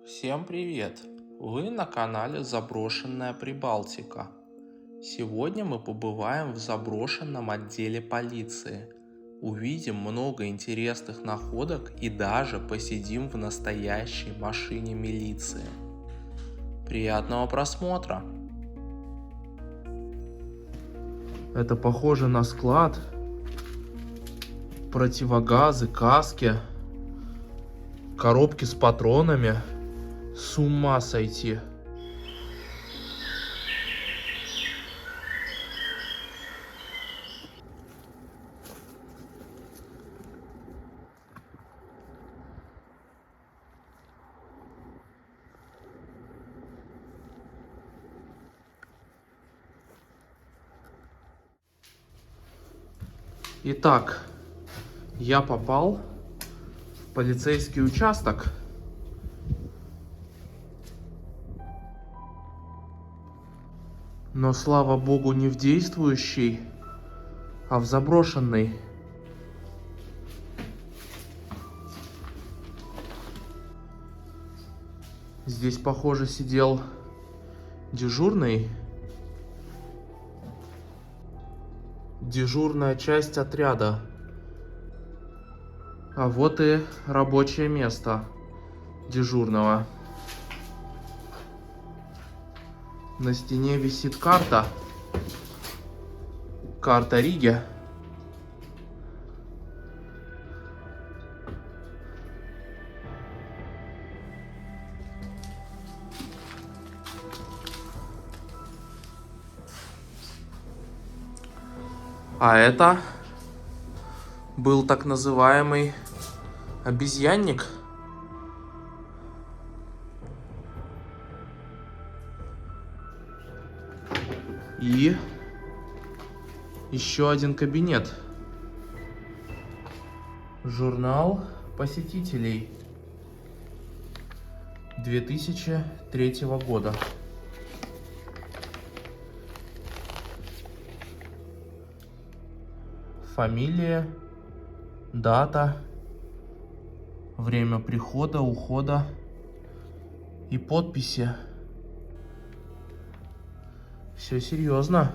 Всем привет! Вы на канале Заброшенная Прибалтика. Сегодня мы побываем в заброшенном отделе полиции. Увидим много интересных находок и даже посидим в настоящей машине милиции. Приятного просмотра! Это похоже на склад. Противогазы, каски, коробки с патронами. С ума сойти. Итак, я попал в полицейский участок. Но, слава богу, не в действующий, а в заброшенный. Здесь, похоже, сидел дежурный. Дежурная часть отряда. А вот и рабочее место дежурного. На стене висит карта. Карта Риги. А это был так называемый обезьянник. И еще один кабинет. Журнал посетителей 2003 года. Фамилия, дата, время прихода, ухода и подписи. Все серьезно.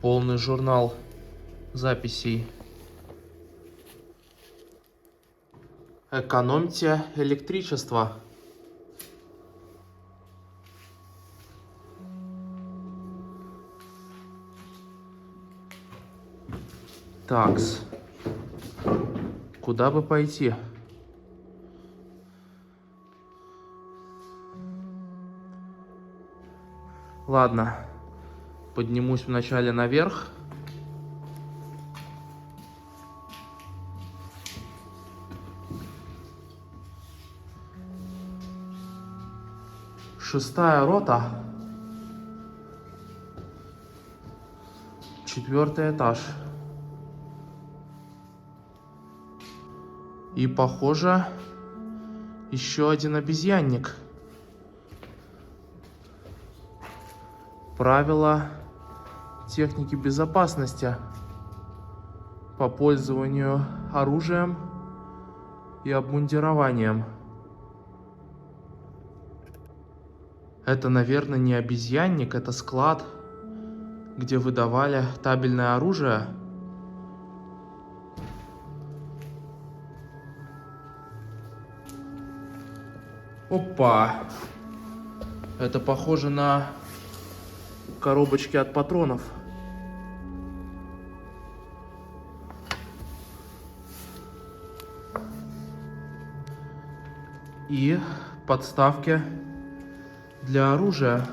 Полный журнал записей. Экономьте электричество. Такс. Куда бы пойти? Ладно. Поднимусь вначале наверх. Шестая рота. 4-й этаж. И, похоже, еще один обезьянник. Правила техники безопасности по пользованию оружием и обмундированием. Это, наверное, не обезьянник, это склад, где выдавали табельное оружие. Опа! Это похоже на коробочки от патронов. И подставки для оружия.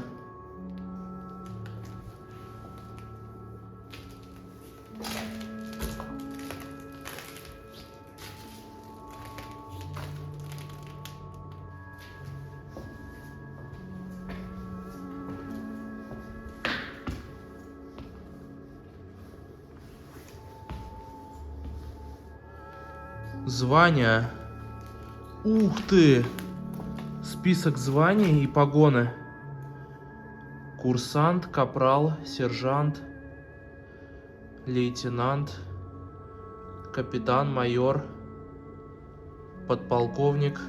Звания. Ух ты! Список званий и погоны. Курсант, капрал, сержант. лейтенант, капитан, майор, подполковник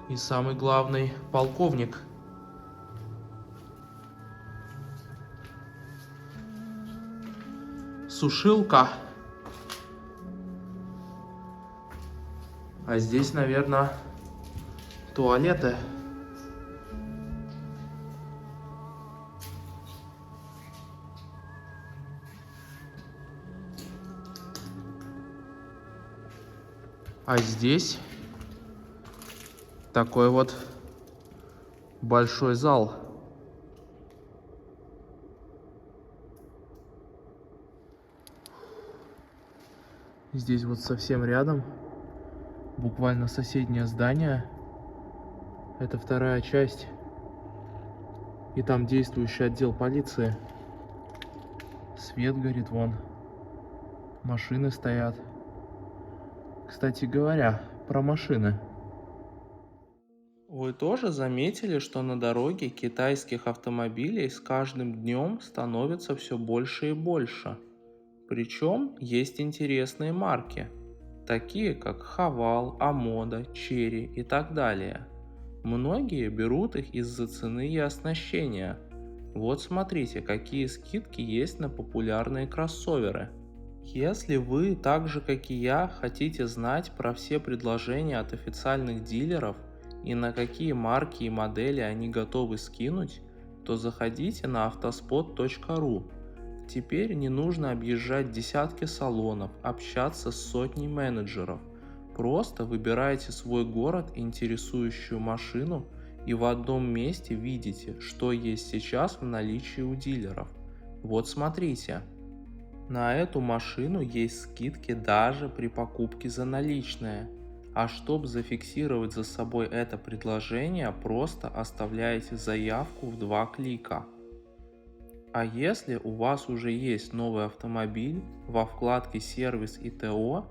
и самый главный полковник. Сушилка. А здесь, наверное, туалеты. А здесь такой вот большой зал. Здесь вот совсем рядом, буквально соседнее здание. Это вторая часть. И там действующий отдел полиции. Свет горит вон. Машины стоят. Кстати говоря, про машины. Вы тоже заметили, что на дороге китайских автомобилей с каждым днем становится все больше и больше? Причем есть интересные марки, такие как Haval, Amoda, Chery и так далее. Многие берут их из-за цены и оснащения. Вот смотрите, какие скидки есть на популярные кроссоверы. Если вы, так же как и я, хотите знать про все предложения от официальных дилеров и на какие марки и модели они готовы скинуть, то заходите на autospot.ru. Теперь не нужно объезжать десятки салонов, общаться с сотней менеджеров. Просто выбираете свой город, интересующую машину, и в одном месте видите, что есть сейчас в наличии у дилеров. Вот смотрите. На эту машину есть скидки даже при покупке за наличные. А чтобы зафиксировать за собой это предложение, просто оставляете заявку в 2 клика. А если у вас уже есть новый автомобиль, во вкладке «Сервис и ТО»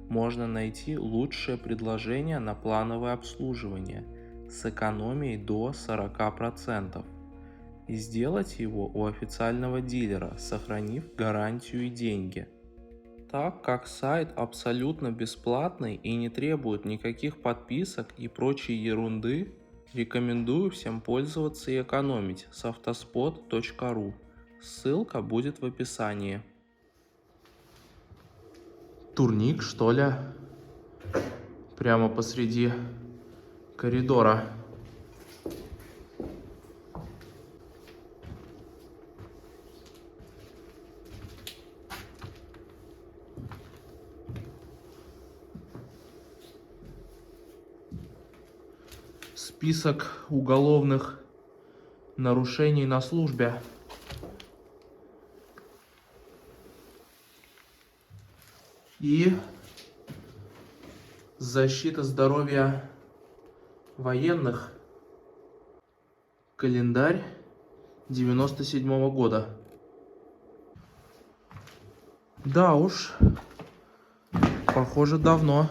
можно найти лучшее предложение на плановое обслуживание с экономией до 40%. И сделать его у официального дилера, сохранив гарантию и деньги. Так как сайт абсолютно бесплатный и не требует никаких подписок и прочей ерунды, рекомендую всем пользоваться и экономить с autospot.ru. Ссылка будет в описании. Турник, что ли? Прямо посреди коридора. Список уголовных нарушений на службе. И защита здоровья военных. Календарь 97-го года. Да уж, похоже, давно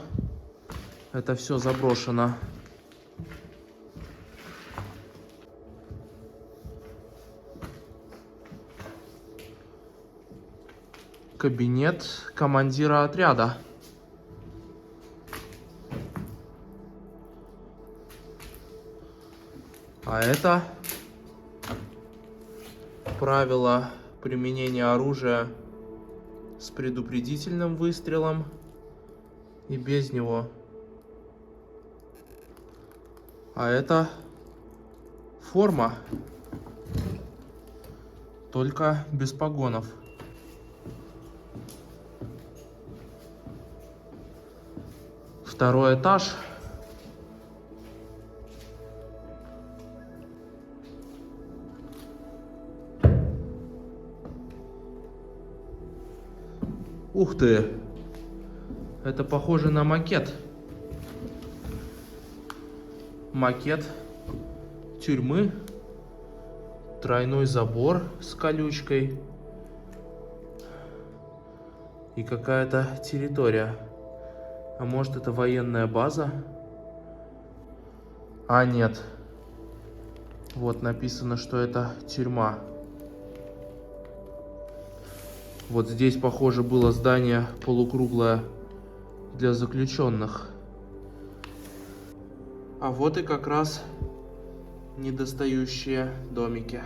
это все заброшено. Кабинет командира отряда. А это правила применения оружия с предупредительным выстрелом и без него. А это форма, только без погонов. Второй этаж. Ух ты! Это похоже на макет. Макет тюрьмы. Тройной забор с колючкой. И какая-то территория. А может, это военная база? А нет. Вот написано, что это тюрьма. Вот здесь, похоже, было здание полукруглое для заключенных. А вот и как раз недостающие домики.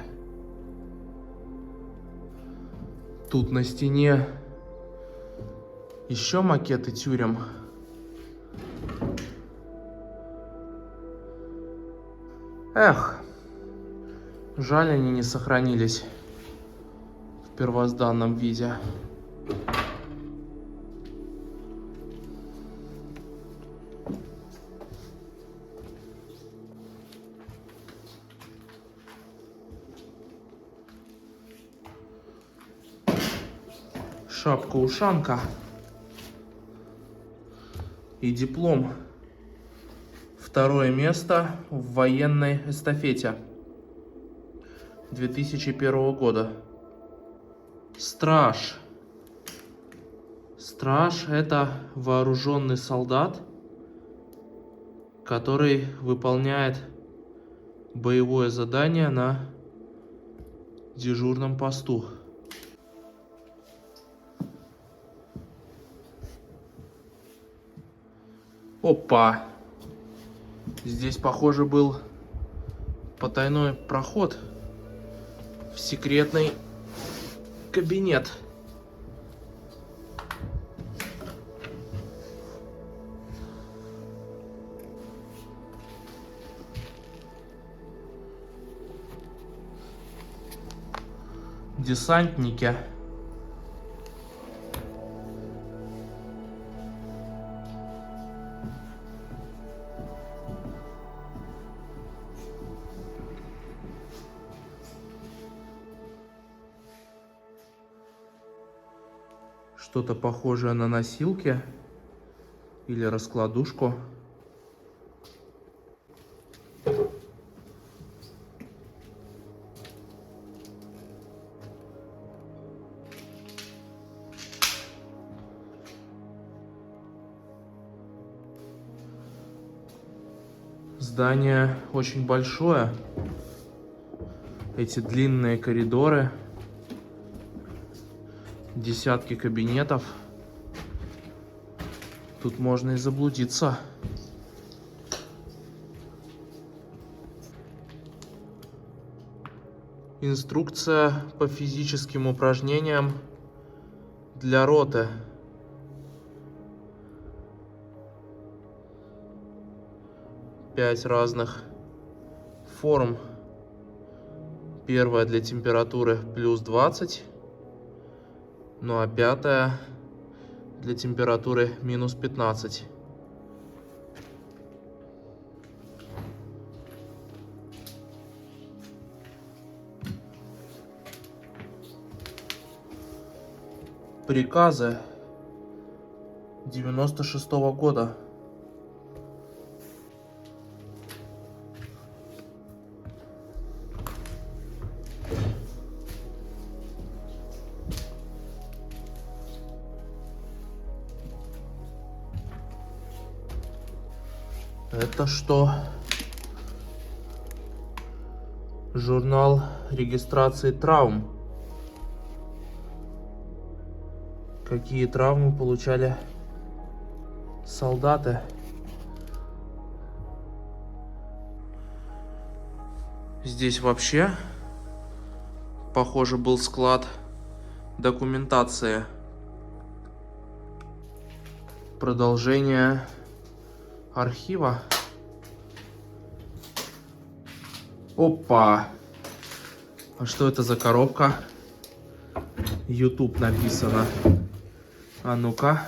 Тут на стене еще макеты тюрем. Эх, жаль, они не сохранились в первозданном виде. Шапка-ушанка и диплом. Второе место в военной эстафете 2001 года. Страж. Страж — это вооруженный солдат, который выполняет боевое задание на дежурном посту. Опа! Здесь, похоже, был потайной проход в секретный кабинет. Десантники. Что-то похожее на носилки или раскладушку. Здание очень большое. Эти длинные коридоры. Десятки кабинетов. Тут можно и заблудиться. Инструкция по физическим упражнениям для роты. Пять разных форм. Первая для температуры плюс 20. Ну а пятая для температуры минус 15. Приказы 96-го года. Это что? Журнал регистрации травм. Какие травмы получали солдаты? Здесь вообще, похоже, был склад документации. Продолжение архива. Опа! А что это за коробка? YouTube написано. А ну-ка.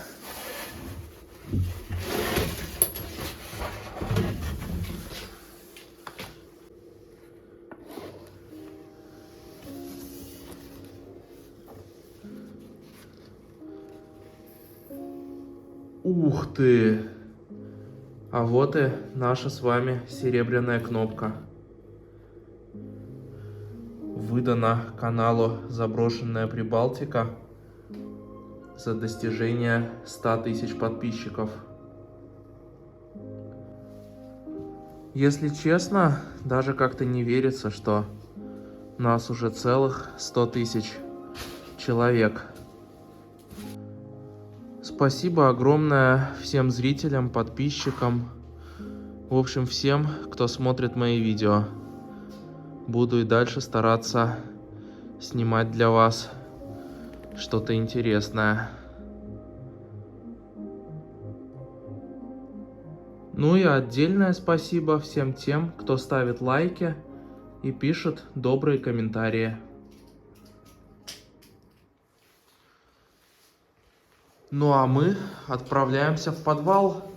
Ух ты! А вот и наша с вами серебряная кнопка. Выдана каналу «Заброшенная Прибалтика» за достижение 100 тысяч подписчиков. Если честно, даже как-то не верится, что нас уже целых 100 тысяч человек Спасибо огромное всем зрителям, подписчикам, в общем, всем, кто смотрит мои видео. Буду и дальше стараться снимать для вас что-то интересное. Ну и отдельное спасибо всем тем, кто ставит лайки и пишет добрые комментарии. Ну а мы отправляемся в подвал.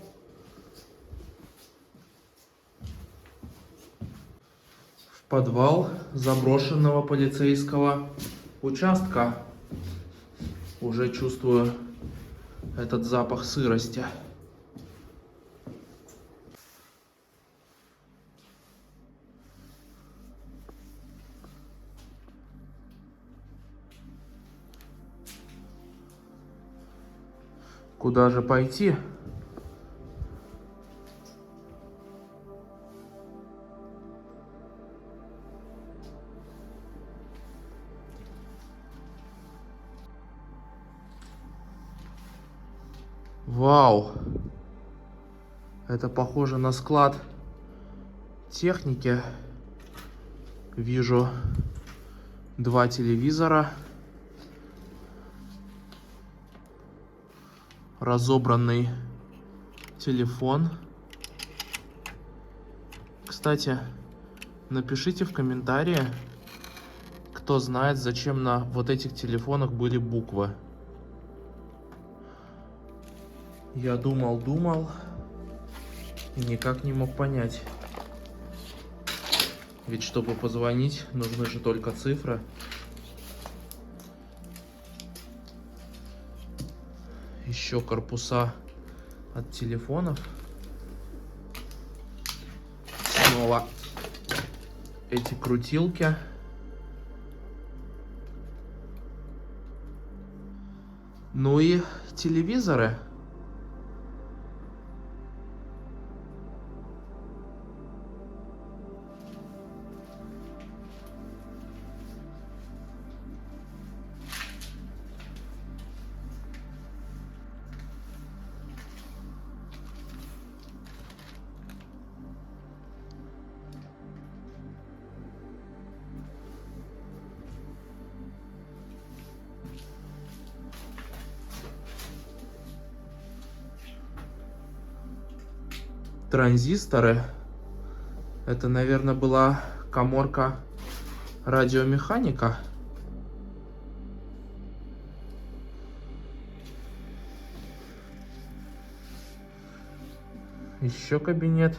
В подвал заброшенного полицейского участка. Уже чувствую этот запах сырости. Куда же пойти? Вау! Это похоже на склад техники. Вижу 2 телевизора. Разобранный телефон. Кстати, напишите в комментарии, кто знает, зачем на вот этих телефонах были буквы. Я думал и никак не мог понять. Ведь чтобы позвонить, нужны же только цифры. Еще корпуса от телефонов. Снова эти крутилки. Ну и телевизоры. Транзисторы. Это, наверное, была каморка радиомеханика. Еще кабинет.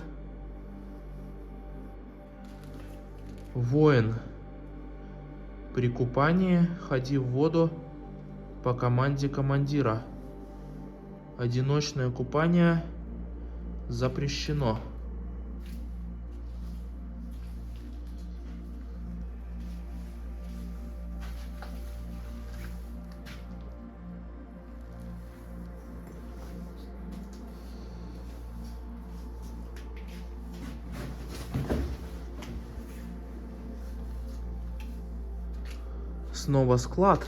Воин. При купании ходи в воду по команде командира. Одиночное купание запрещено. Снова склад.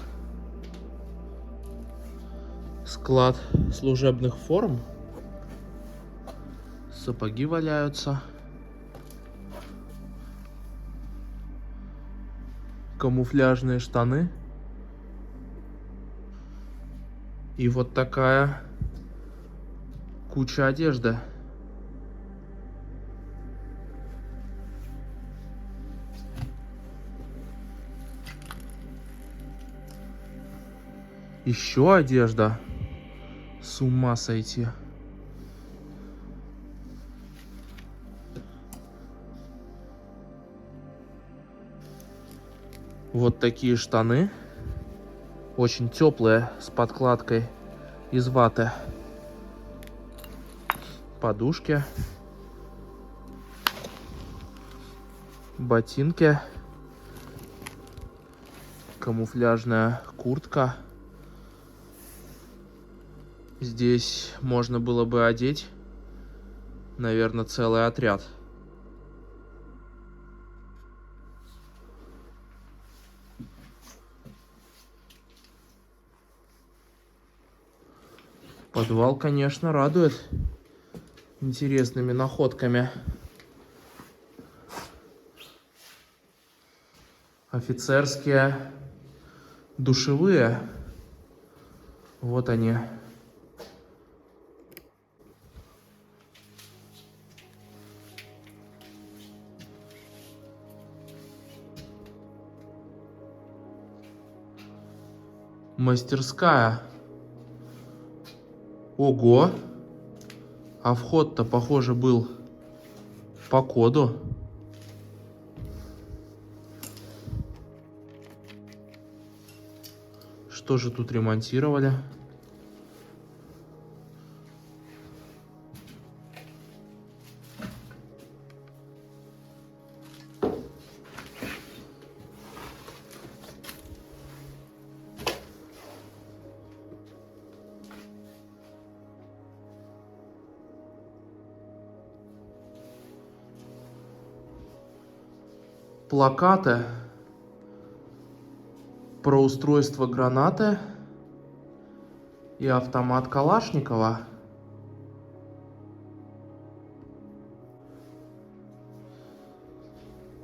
Склад служебных форм. Сапоги валяются. Камуфляжные штаны. И вот такая куча одежды. Еще одежда. С ума сойти. Вот такие штаны. Очень теплые, с подкладкой из ваты. Подушки. Ботинки. Камуфляжная куртка. Здесь можно было бы одеть, наверное, целый отряд. Подвал, конечно, радует интересными находками. Офицерские душевые. Вот они. Мастерская. Ого! А вход-то, похоже, был по коду. Что же тут ремонтировали? Плакаты про устройство гранаты и автомат Калашникова.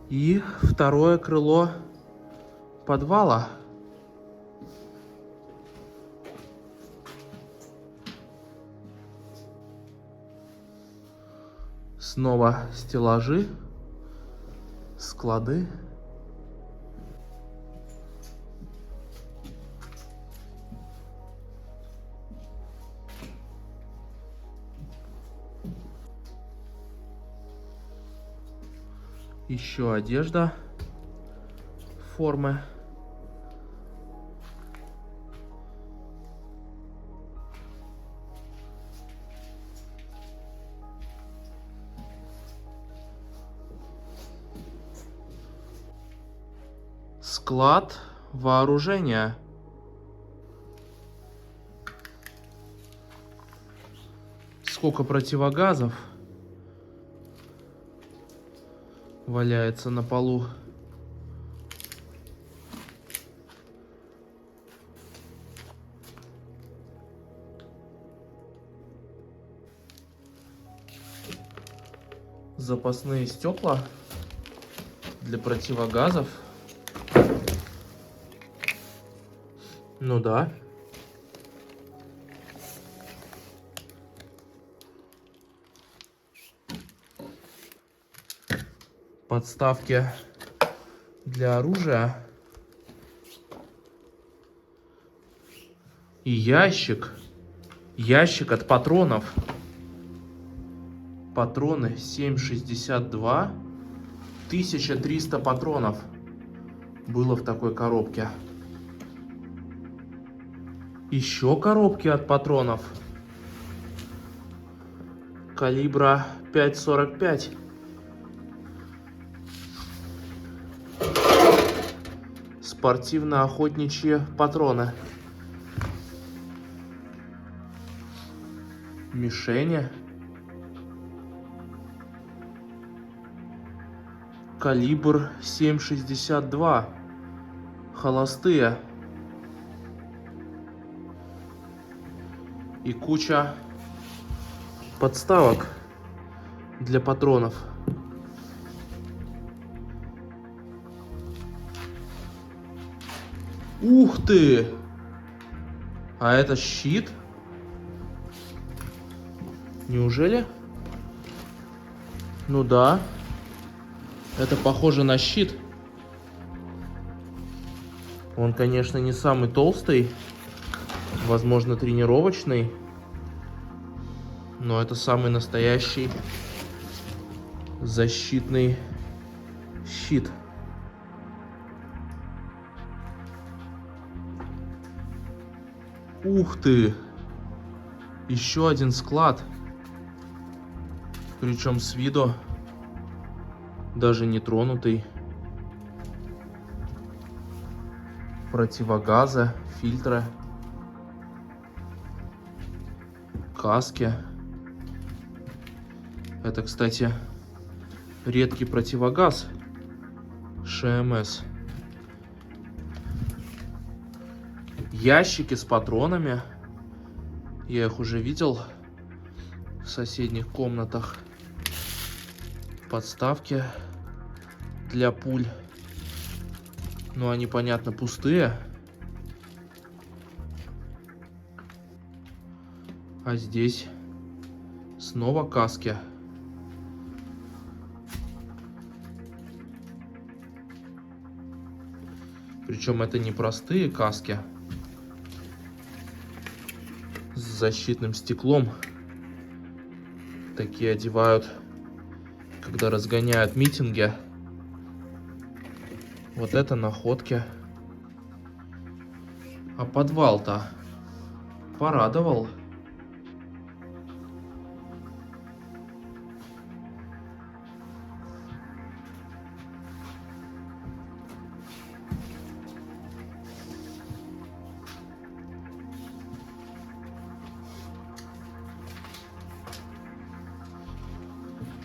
И второе крыло подвала. Снова стеллажи, склады. Еще одежда, формы. Склад вооружения. Сколько противогазов валяется на полу. Запасные стекла для противогазов. Ну да. Подставки для оружия. И ящик. Ящик от патронов. Патроны 7,62. 1300 патронов было в такой коробке. Еще коробки от патронов. Калибра 5,45. Спортивно-охотничьи патроны. Мишени. Калибр 7,62. Холостые. И куча подставок для патронов. Ух ты! А это щит? Неужели? Ну да. Это похоже на щит. Он, конечно, не самый толстый. Возможно, тренировочный. Но это самый настоящий защитный щит. Ух ты! Еще один склад. Причем с виду даже не тронутый. Противогазы, фильтры, каски. Это, кстати, редкий противогаз ШМС. Ящики с патронами Я их уже видел в соседних комнатах. Подставки для пуль. Но они, понятно, пустые. А здесь снова каски. Причем это не простые каски с защитным стеклом. Такие одевают, когда разгоняют митинги. Вот это находки. А подвал-то порадовал.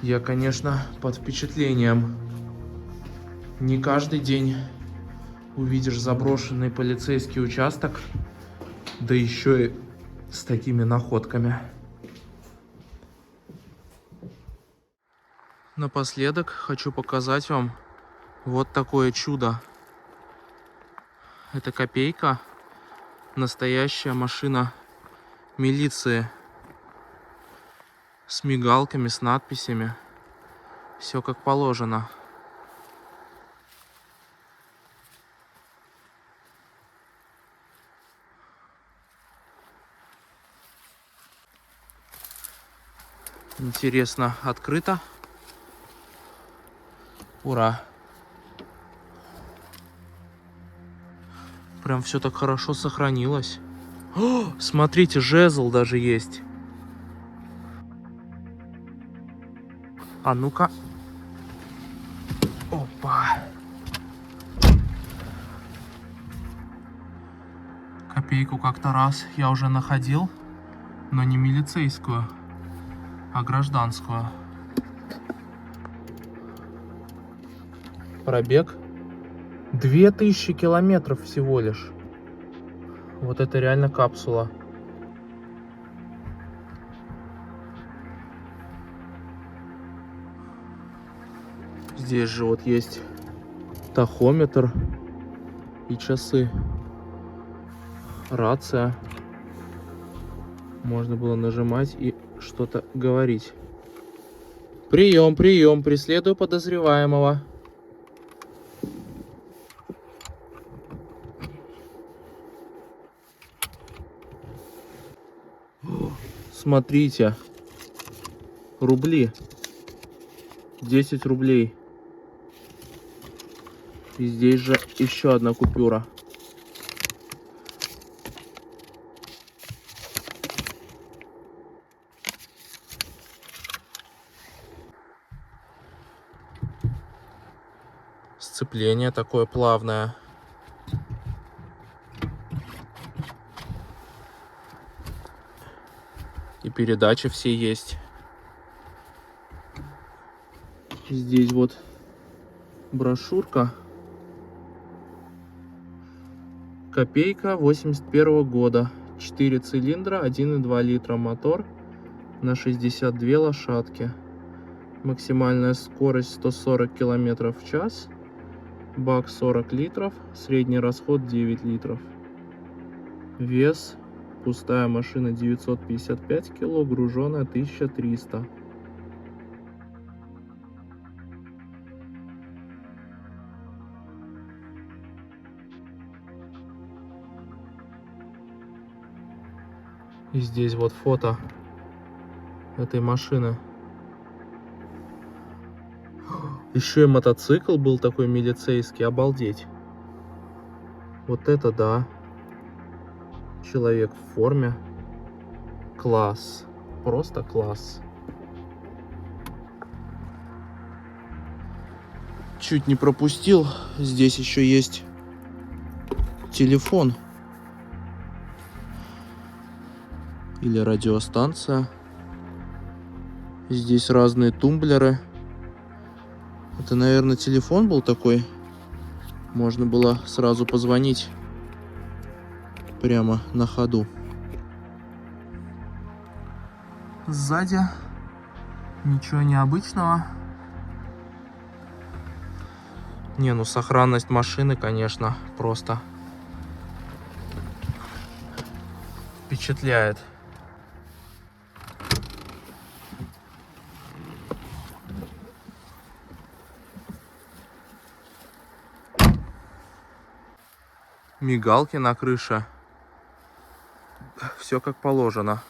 Я, конечно, под впечатлением. Не каждый день увидишь заброшенный полицейский участок, да еще и с такими находками. Напоследок хочу показать вам вот такое чудо. Это копейка, настоящая машина милиции. С мигалками, с надписями. Все как положено. Интересно, открыто. Ура! Прям все так хорошо сохранилось. О, смотрите, жезл даже есть. А ну-ка. Опа. Копейку как-то раз я уже находил, но не милицейскую, а гражданскую. Пробег 2000 километров всего лишь. Вот это реально капсула. Здесь же вот есть тахометр и часы. Рация. Можно было нажимать и что-то говорить. Прием, прием, преследую подозреваемого. Смотрите. Рубли. 10 рублей. И здесь же еще одна купюра. Сцепление такое плавное. И передачи все есть. Здесь вот брошюрка. Копейка 81 года. 4 цилиндра, 1,2 литра мотор на 62 лошадки. Максимальная скорость 140 км в час. Бак 40 литров. Средний расход 9 литров. Вес. Пустая машина 955 кило, груженная 1300. И здесь вот фото этой машины. Еще и мотоцикл был такой милицейский, обалдеть. Вот это да. Человек в форме. Класс. Просто класс. Чуть не пропустил. Здесь еще есть телефон. Или радиостанция. Здесь разные тумблеры. Это, наверное, телефон был такой. Можно было сразу позвонить прямо на ходу. Сзади ничего необычного. Не, ну сохранность машины, конечно, просто впечатляет. Мигалки на крыше. Все как положено.